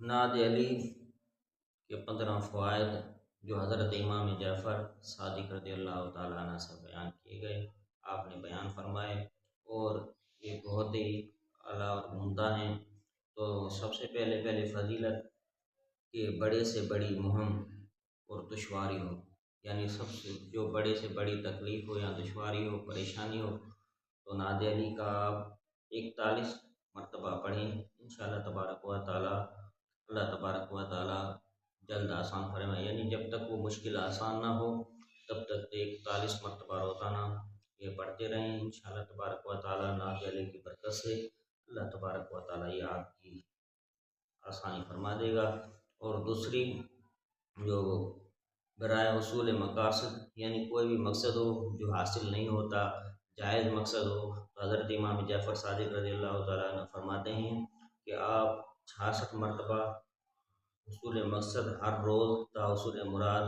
نعت علی کے 15 فوائد جو حضرت امام جعفر صادق رضی اللہ تعالیٰ عنہ سے بیان کیے گئے، آپ نے بیان فرمائے اور یہ بہت ہی اعلیٰ اور عمدہ ہیں۔ تو سب سے پہلے فضیلت کہ بڑے سے بڑی مہم اور دشواری ہو، یعنی سب سے جو بڑے سے بڑی تکلیف ہو یا دشواری ہو پریشانی ہو، تو نعت علی کا آپ 41 مرتبہ پڑھیں، انشاءاللہ تبارک و تعالیٰ اللہ تبارک و تعالیٰ جلد آسان فرمائے، یعنی جب تک وہ مشکل آسان نہ ہو تب تک 41 مرتبہ روزانہ یہ پڑھتے رہیں، انشاءاللہ تبارک و تعالیٰ نعت علی کی برکت سے اللہ تبارک و تعالیٰ یہ آپ کی آسانی فرما دے گا۔ اور دوسری جو برائے حصول مقاصد، یعنی کوئی بھی مقصد ہو جو حاصل نہیں ہوتا، جائز مقصد ہو، تو حضرت امام جعفر صادق رضی اللہ تعالیٰ عنہ فرماتے ہیں کہ آپ 66 مرتبہ حصول مقصد ہر روز تا حصول مراد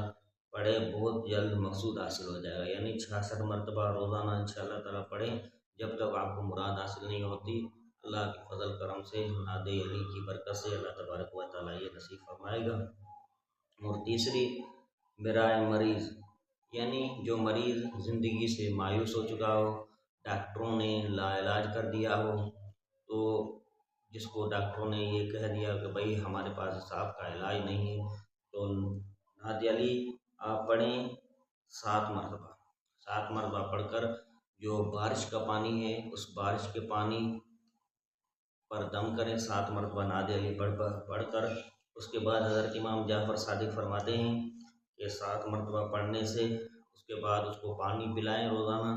پڑھے، بہت جلد مقصود حاصل ہو جائے گا، یعنی 66 مرتبہ روزانہ انشاءاللہ تعالیٰ پڑھیں جب تک آپ کو مراد حاصل نہیں ہوتی۔ اللہ کے فضل کرم سے نعت علی کی برکت سے اللہ تبارک و تعالیٰ یہ نصیب فرمائے گا۔ اور تیسری برائے مریض، یعنی جو مریض زندگی سے مایوس ہو چکا ہو، ڈاکٹروں نے لا علاج کر دیا ہو، تو جس کو ڈاکٹروں نے یہ کہہ دیا کہ بھائی ہمارے پاس صاحب کا علاج نہیں ہے، تو نعت علی آپ پڑھیں 7 مرتبہ، 7 مرتبہ پڑھ کر جو بارش کا پانی ہے اس بارش کے پانی پر دم کریں 7 مرتبہ نعت علی پڑھ کر۔ اس کے بعد حضرت امام جعفر صادق فرماتے ہیں کہ 7 مرتبہ پڑھنے سے اس کے بعد اس کو پانی پلائیں روزانہ،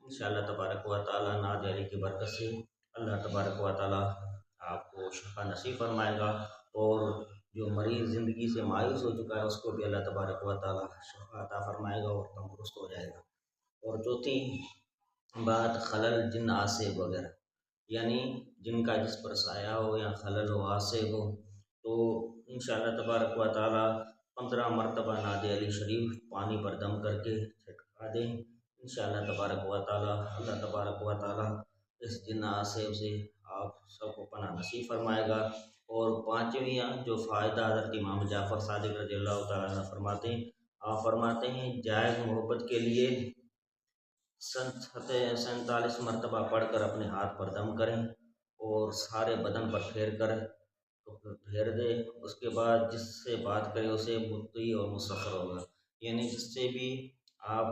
انشاءاللہ تبارک و تعالیٰ نعت علی کی برکت سے اللہ تبارک و تعالیٰ آپ کو شفا نصیب فرمائے گا، اور جو مریض زندگی سے مایوس ہو چکا ہے اس کو بھی اللہ تبارک و تعالیٰ شفا عطا فرمائے گا اور تندرست ہو جائے گا۔ اور چوتھی بات خلل جن آصب وغیرہ، یعنی جن کا جس پر سایہ ہو یا خلل و آصب ہو، تو انشاءاللہ تبارک و تعالیٰ 15 مرتبہ نعت علی شریف پانی پر دم کر کے چھٹکا دیں، انشاءاللہ تبارک و تعالیٰ اللہ تبارک و تعالیٰ اس جن آصب سے آپ سب کو پناہ نصیب فرمائے گا۔ اور پانچویں جو فائدہ حضرت امام جعفر صادق رضی اللہ تعالیٰ عنہ فرماتے ہیں، آپ فرماتے ہیں جائز محبت کے لیے 47 مرتبہ پڑھ کر اپنے ہاتھ پر دم کریں اور سارے بدن پر پھیر دے، اس کے بعد جس سے بات کرے اسے مطیع اور مسخر ہوگا، یعنی جس سے بھی آپ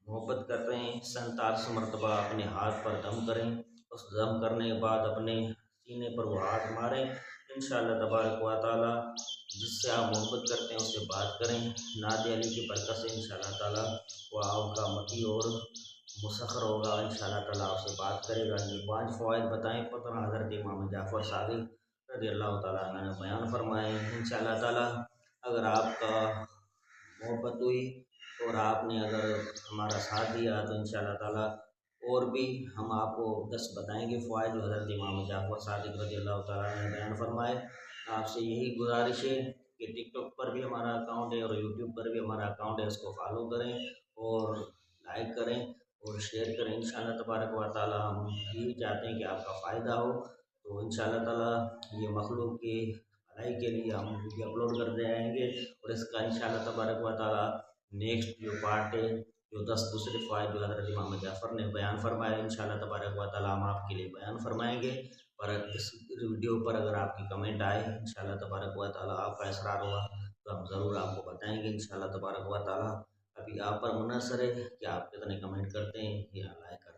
محبت کر رہے ہیں 47 مرتبہ اپنے ہاتھ پر دم کریں، اس دم کرنے کے بعد اپنے سینے پر وہ ہاتھ ماریں، انشاءاللہ تبارک و تعالیٰ جس سے آپ محبت کرتے ہیں اس سے بات کریں، نعت علی کی برکت سے انشاءاللہ تعالیٰ وہ آپ کا مطیع اور مسخر ہوگا، انشاءاللہ تعالیٰ آپ سے بات کرے گا۔ یہ 5 فوائد بتائیں 15 حضرت امام جعفر صادق رضی اللہ تعالیٰ عنہ نے بیان فرمائے ہیں۔ انشاءاللہ تعالیٰ اگر آپ کا محبت ہوئی اور آپ نے اگر ہمارا ساتھ دیا تو انشاءاللہ تعالیٰ اور بھی ہم آپ کو 10 بتائیں گے فوائد جو حضرت امام جعفر صادق رضی اللہ تعالیٰ عنہ نے بیان فرمائے۔ آپ سے یہی گزارش ہے کہ ٹک ٹاک پر بھی ہمارا اکاؤنٹ ہے اور یوٹیوب پر بھی ہمارا اکاؤنٹ ہے، اس کو فالو کریں اور لائک کریں اور شیئر کریں، انشاءاللہ تبارک و تعالیٰ ہم یہی چاہتے ہیں کہ آپ کا فائدہ ہو، تو انشاءاللہ تعالیٰ یہ مخلوق کی بھلائی کے لیے ہم ویڈیو اپلوڈ کرتے رہیں گے، اور اس کا انشاءاللہ تبارک و تعالیٰ نیکسٹ جو پارٹ ہے جو 10 دوسرے فوائد جو حضرت امام جعفر نے بیان فرمائے انشاءاللہ تبارک و تعالیٰ ہم آپ کے لیے بیان فرمائیں گے۔ اور اس ویڈیو پر اگر آپ کی کمنٹ آئے انشاءاللہ تبارک و تعالیٰ آپ کا اصرار ہوا تو ہم ضرور آپ کو بتائیں گے انشاءاللہ تبارک و تعالیٰ۔ ابھی آپ پر منحصر ہے کہ آپ کتنے کمنٹ کرتے ہیں یا لائک کرتے ہیں۔